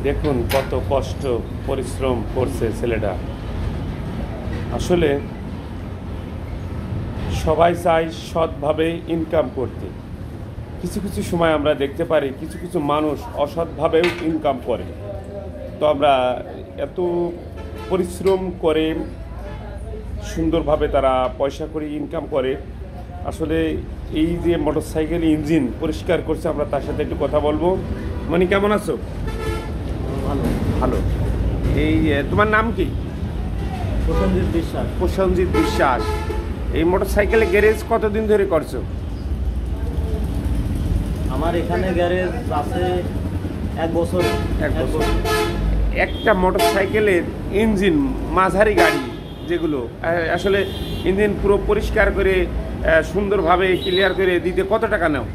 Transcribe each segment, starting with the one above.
দেখুন কত কষ্ট পরিশ্রম করছে ছেলেটা। আসলে সবাই চায় সৎভাবে ইনকাম করতে। কিছু কিছু সময় আমরা দেখতে পারি কিছু কিছু মানুষ অসৎভাবেও ইনকাম করে। তো আমরা এত পরিশ্রম করে সুন্দরভাবে তারা পয়সা করে ইনকাম করে। আসলে এই যে মোটরসাইকেল ইঞ্জিন পরিষ্কার করছে, আমরা তার সাথে একটু কথা বলবো। মানে কেমন আছো? ভালো। ভালো। এই তোমার নাম কি? প্রসেনজিৎ বিশ্বাস। প্রসেনজিৎ বিশ্বাস। এই মোটরসাইকেলের গ্যারেজ কতদিন ধরে করছো? আমার এখানে গ্যারেজ আছে 1 বছর। এক বছর। একটা মোটরসাইকেলের ইঞ্জিন, মাঝারি গাড়ি যেগুলো আসলে ইঞ্জিন পুরো পরিষ্কার করে সুন্দরভাবে ক্লিয়ার করে দিতে কত টাকা নাও?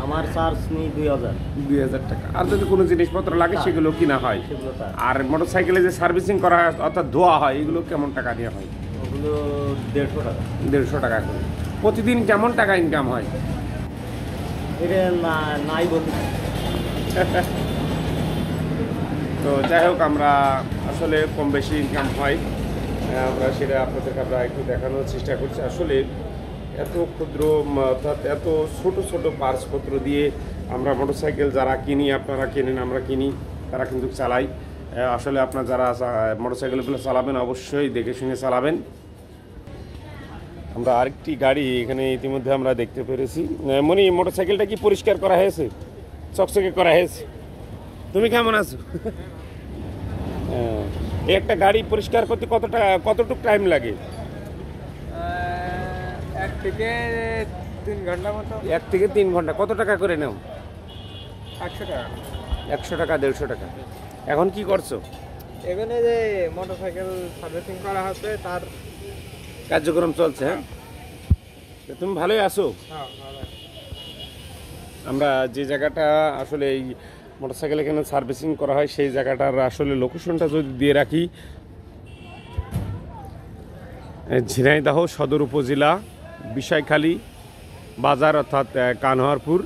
আমার চার্জ নিই 2000। 2000 টাকা। আর যদি কোনো জিনিসপত্র লাগে সেগুলো কিনা হয়। সেগুলো তার। আর মোটরসাইকেলে যে সার্ভিসিং করা হয় অর্থাৎ ধোয়া হয়, এগুলো কেমন টাকা দেওয়া হয়? ওগুলো 150 টাকা। 150 টাকা করে। প্রতিদিন কেমন টাকা ইনকাম হয়? এটা নাই বলতে। তো যাই হোক, আমরা আসলে কম বেশি ইনকাম হয়, আমরা সেটা আপনাদেরকে আমরা একটু দেখানোর চেষ্টা করছি। আসলে এত ক্ষুদ্র অর্থাৎ এত ছোট ছোট পার্টসপত্র দিয়ে আমরা মোটরসাইকেল যারা কিনি, আপনারা কেনেন, আমরা কিনি, তারা কিন্তু চালাই। আসলে আপনার যারা মোটরসাইকেলগুলো চালাবেন অবশ্যই দেখে শুনে চালাবেন। আমরা আরেকটি গাড়ি এখানে ইতিমধ্যে আমরা দেখতে পেরেছি। মনি, মোটরসাইকেলটা কি পরিষ্কার করা হয়েছে? চকচকে করা হয়েছে? তুমি কেমন আছো? এই একটা গাড়ি পরিষ্কার করতে কতটুকু টাইম লাগে? 1 থেকে 3 ঘন্টা মতো। 1 থেকে 3 ঘন্টা। কত টাকা করে নাও? 100 টাকা। 100 টাকা, 150 টাকা। এখন কি করছো? এখানে যে মোটরসাইকেল সার্ভিসিং করা হচ্ছে তার। কার্যক্রম চলছে। হ্যাঁ, তুমি ভালোই আছো? হ্যাঁ, ভালো। আমরা যে জায়গাটা আসলে এই মোটরসাইকেল এখানে সার্ভিসিং করা হয় সেই জায়গাটার আসলে লোকেশনটা যদি দিয়ে রাখি, ঝিনাইদহ সদর উপজেলা, বিষয়খালী বাজার অর্থাৎ কানহারপুর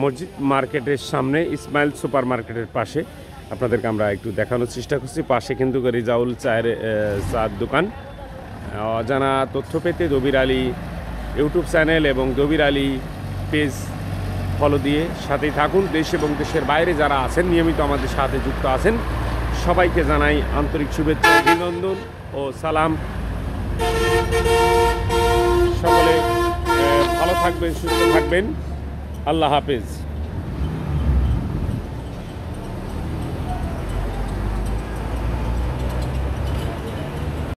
মসজিদ মার্কেটের সামনে, ইসমাইল সুপার মার্কেটের পাশে আপনাদেরকে আমরা একটু দেখানোর চেষ্টা করছি। পাশে কিন্তু রিজাউল চায়ের দোকান। অজানা তথ্য পেতে দবির আলী ইউটিউব চ্যানেল এবং দবির আলী পেজ ফলো দিয়ে সাথেই থাকুন। দেশ এবং দেশের বাইরে যারা আছেন নিয়মিত আমাদের সাথে যুক্ত আছেন, সবাইকে জানাই আন্তরিক শুভেচ্ছা, অভিনন্দন ও সালাম। সকলে ভালো থাকবেন, সুস্থ থাকবেন। আল্লাহ হাফেজ।